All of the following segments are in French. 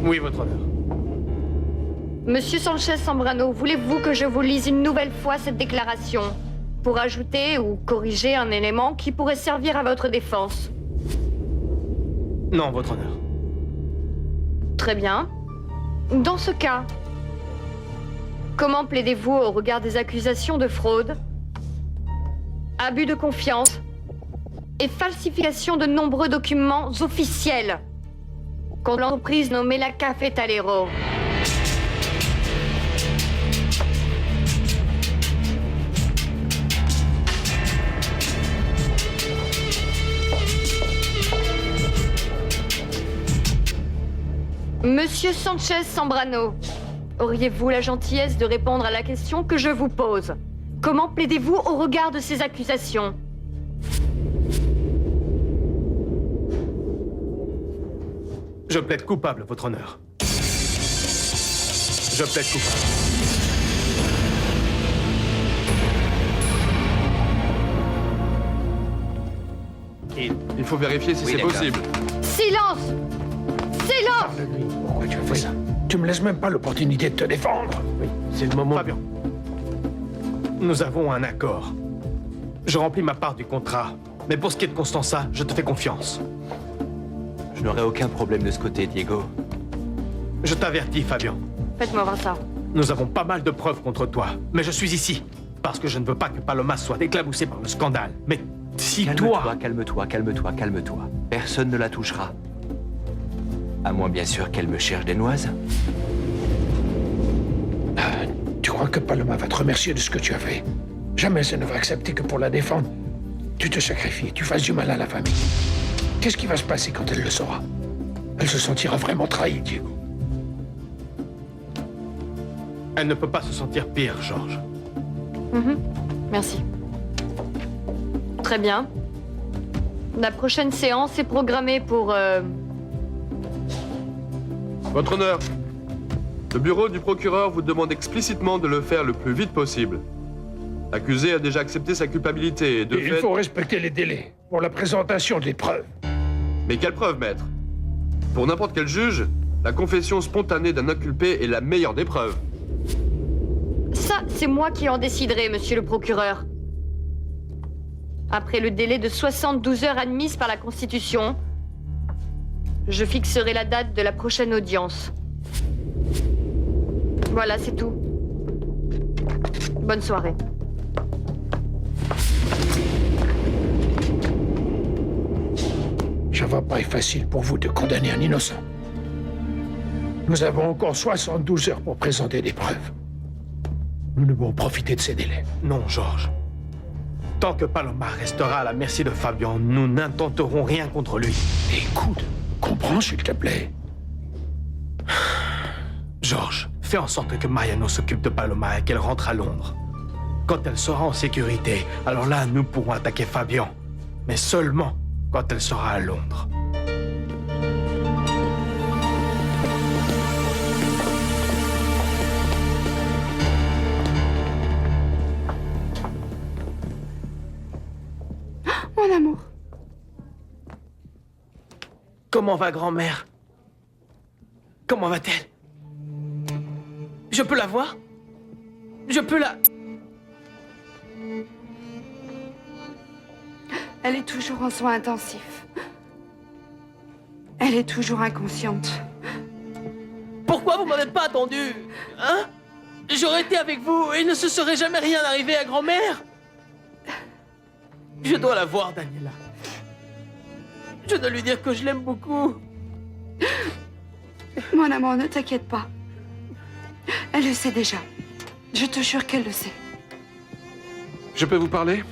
Oui, votre honneur. Monsieur Sanchez Zambrano, voulez-vous que je vous lise une nouvelle fois cette déclaration pour ajouter ou corriger un élément qui pourrait servir à votre défense? Non, votre honneur. Très bien. Dans ce cas, comment plaidez-vous au regard des accusations de fraude, abus de confiance et falsification de nombreux documents officiels contre l'entreprise nommée la Cafetalero? Monsieur Sanchez Zambrano, auriez-vous la gentillesse de répondre à la question que je vous pose? Comment plaidez-vous au regard de ces accusations? Je plaide coupable, votre honneur. Je plaide coupable. Il faut vérifier si c'est possible. Silence! Silence! Parle-lui. Pourquoi tu as fait ça? Tu me laisses même pas l'opportunité de te défendre. Oui, c'est le moment. Fabien, nous avons un accord. Je remplis ma part du contrat. Mais pour ce qui est de Constanza, je te fais confiance. Je n'aurai aucun problème de ce côté, Diego. Je t'avertis, Fabien. Faites-moi voir ça. Nous avons pas mal de preuves contre toi. Mais je suis ici parce que je ne veux pas que Paloma soit éclaboussée par le scandale. Mais si toi... Calme-toi. Personne ne la touchera. À moins, bien sûr, qu'elle me cherche des noises. Tu crois que Paloma va te remercier de ce que tu as fait? Jamais elle ne va accepter que pour la défendre, tu te sacrifies et tu fasses du mal à la famille. Qu'est-ce qui va se passer quand elle le saura? Elle se sentira vraiment trahie, Diego. Elle ne peut pas se sentir pire, Georges. Merci. Très bien. La prochaine séance est programmée pour... Votre honneur, le bureau du procureur vous demande explicitement de le faire le plus vite possible. L'accusé a déjà accepté sa culpabilité et de fait... Il faut respecter les délais pour la présentation des preuves. Mais quelle preuve, maître? Pour n'importe quel juge, la confession spontanée d'un inculpé est la meilleure des preuves. Ça, c'est moi qui en déciderai, monsieur le procureur. Après le délai de 72 heures admise par la Constitution, je fixerai la date de la prochaine audience. Voilà, c'est tout. Bonne soirée. Ça va pas être facile pour vous de condamner un innocent. Nous avons encore 72 heures pour présenter des preuves. Nous devons profiter de ces délais. Non, Georges. Tant que Paloma restera à la merci de Fabien, nous n'intenterons rien contre lui. Écoute, comprends s'il te plaît. Georges, fais en sorte que Mariano s'occupe de Paloma et qu'elle rentre à Londres. Quand elle sera en sécurité, alors là, nous pourrons attaquer Fabien. Mais seulement quand elle sera à Londres. Mon amour. Comment va grand-mère? Comment va-t-elle? Je peux la voir? Je peux la... Elle est toujours en soins intensifs. Elle est toujours inconsciente. Pourquoi vous m'avez pas attendu? Hein? J'aurais été avec vous et il ne se serait jamais rien arrivé à grand-mère. Je dois la voir, Daniela. Je dois lui dire que je l'aime beaucoup. Mon amour, ne t'inquiète pas. Elle le sait déjà. Je te jure qu'elle le sait. Je peux vous parler?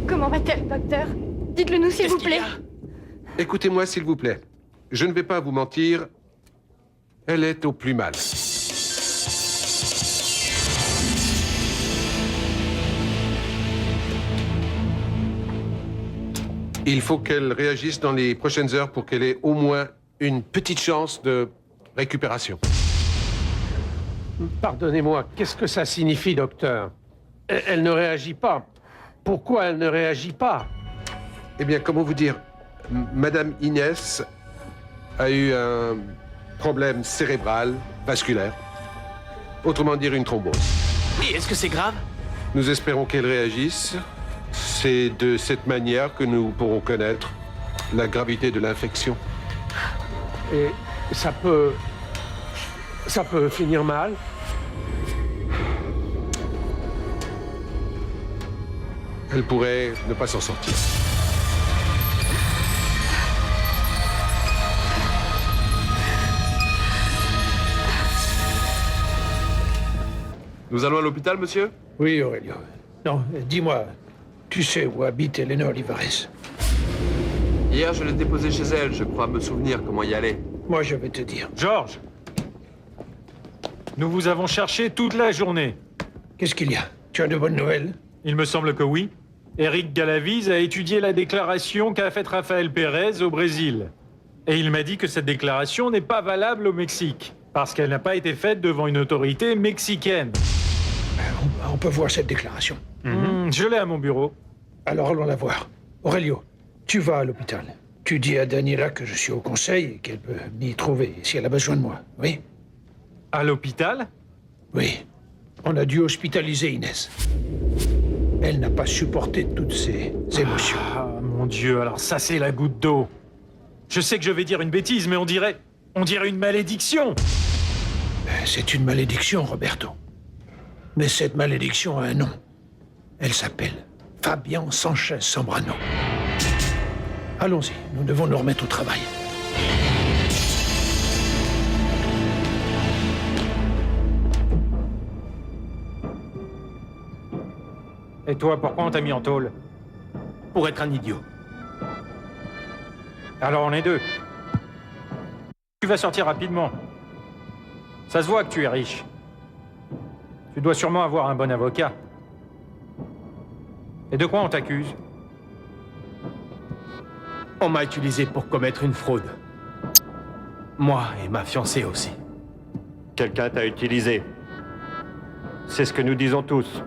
Comment va-t-elle, docteur? Dites-le nous, s'il vous plaît. Écoutez-moi, s'il vous plaît. Je ne vais pas vous mentir. Elle est au plus mal. Il faut qu'elle réagisse dans les prochaines heures pour qu'elle ait au moins une petite chance de récupération. Pardonnez-moi, qu'est-ce que ça signifie, docteur? Elle ne réagit pas. Pourquoi elle ne réagit pas? Eh bien, comment vous dire? Madame Inès a eu Problème cérébral, vasculaire. Autrement dire, une thrombose. Et est-ce que c'est grave? Nous espérons qu'elle réagisse. C'est de cette manière que nous pourrons connaître la gravité de l'infection. Et ça peut finir mal. Elle pourrait ne pas s'en sortir. Nous allons à l'hôpital, monsieur? Oui, Aurelio. Non, dis-moi, tu sais où habite Eleanor Olivares? Hier, je l'ai déposée chez elle. Je crois me souvenir comment y aller. Moi, je vais te dire. Georges, nous vous avons cherché toute la journée. Qu'est-ce qu'il y a? Tu as de bonnes nouvelles? Il me semble que oui. Eric Galaviz a étudié la déclaration qu'a faite Rafael Pérez au Brésil. Et il m'a dit que cette déclaration n'est pas valable au Mexique, parce qu'elle n'a pas été faite devant une autorité mexicaine. On peut voir cette déclaration. Je l'ai à mon bureau. Alors allons la voir. Aurelio, tu vas à l'hôpital. Tu dis à Daniela que je suis au conseil et qu'elle peut m'y trouver si elle a besoin de moi. Oui? À l'hôpital? Oui. On a dû hospitaliser Inès. Elle n'a pas supporté toutes ces émotions. Ah, mon Dieu, alors ça, c'est la goutte d'eau. Je sais que je vais dire une bêtise, mais on dirait une malédiction. C'est une malédiction, Roberto. Mais cette malédiction a un nom. Elle s'appelle Fabian Sanchez Zambrano. Allons-y, nous devons nous remettre au travail. Et toi, pourquoi on t'a mis en tôle? Pour être un idiot. Alors on est deux. Tu vas sortir rapidement. Ça se voit que tu es riche. Tu dois sûrement avoir un bon avocat. Et de quoi on t'accuse? On m'a utilisé pour commettre une fraude. Moi et ma fiancée aussi. Quelqu'un t'a utilisé. C'est ce que nous disons tous.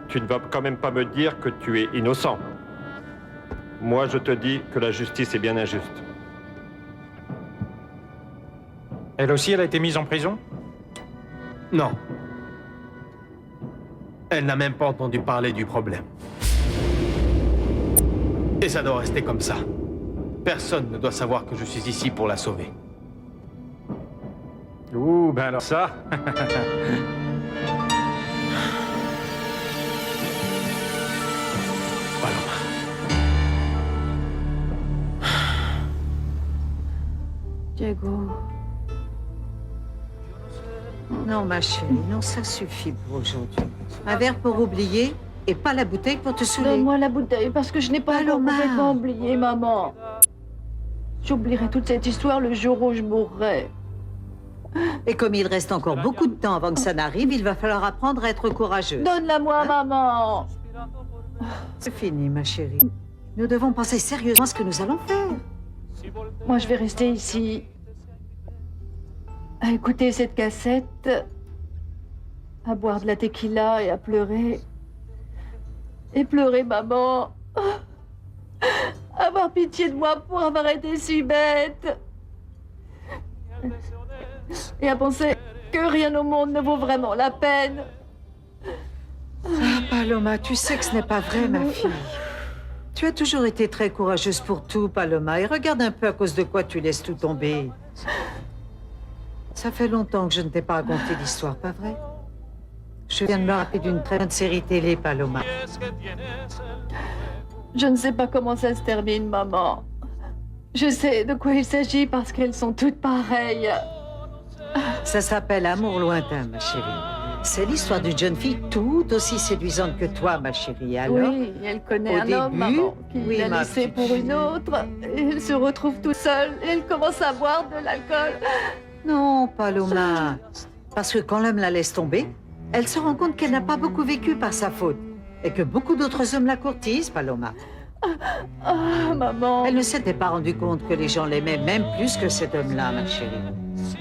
Tu ne vas quand même pas me dire que tu es innocent. Moi, je te dis que la justice est bien injuste. Elle aussi, elle a été mise en prison? Non. Elle n'a même pas entendu parler du problème. Et ça doit rester comme ça. Personne ne doit savoir que je suis ici pour la sauver. Ouh, ben alors ça... Diego. Non, ma chérie, non, ça suffit pour aujourd'hui. Un verre pour oublier et pas la bouteille pour te saouler. Donne-moi la bouteille parce que je n'ai pas encore Paloma. complètement oublié, maman. J'oublierai toute cette histoire le jour où je mourrai. Et comme il reste encore beaucoup de temps avant que ça n'arrive, il va falloir apprendre à être courageuse. Donne-la-moi, maman. C'est fini, ma chérie. Nous devons penser sérieusement à ce que nous allons faire. Moi, je vais rester ici, à écouter cette cassette, à boire de la tequila et à pleurer. Et pleurer, maman. Avoir pitié de moi pour avoir été si bête. Et à penser que rien au monde ne vaut vraiment la peine. Ah, Paloma, tu sais que ce n'est pas vrai, ma fille. Tu as toujours été très courageuse pour tout, Paloma, et regarde un peu à cause de quoi tu laisses tout tomber. Ça fait longtemps que je ne t'ai pas raconté l'histoire, pas vrai? Je viens de me rappeler d'une très bonne série télé, Paloma. Je ne sais pas comment ça se termine, maman. Je sais de quoi il s'agit parce qu'elles sont toutes pareilles. Ça s'appelle Amour lointain, ma chérie. C'est l'histoire d'une jeune fille tout aussi séduisante que toi, ma chérie. Alors, Oui, elle connaît au un homme, début, maman, qui oui, l'a ma laissé petite pour fille. une autre. Et elle se retrouve tout seule et elle commence à boire de l'alcool. non, Paloma. Parce que quand l'homme la laisse tomber, elle se rend compte qu'elle n'a pas beaucoup vécu par sa faute. Et que beaucoup d'autres hommes la courtisent, Paloma. Ah, maman. Elle ne s'était pas rendue compte que les gens l'aimaient même plus que cet homme-là, ma chérie.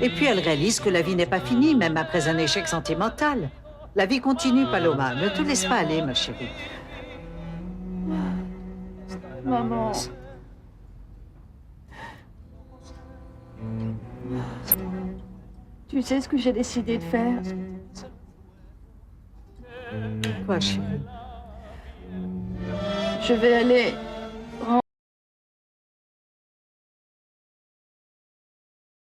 Et puis elle réalise que la vie n'est pas finie, même après un échec sentimental. La vie continue, Paloma. Ne te laisse pas aller, ma chérie. Maman. Tu sais ce que j'ai décidé de faire? Quoi, chérie? Je vais aller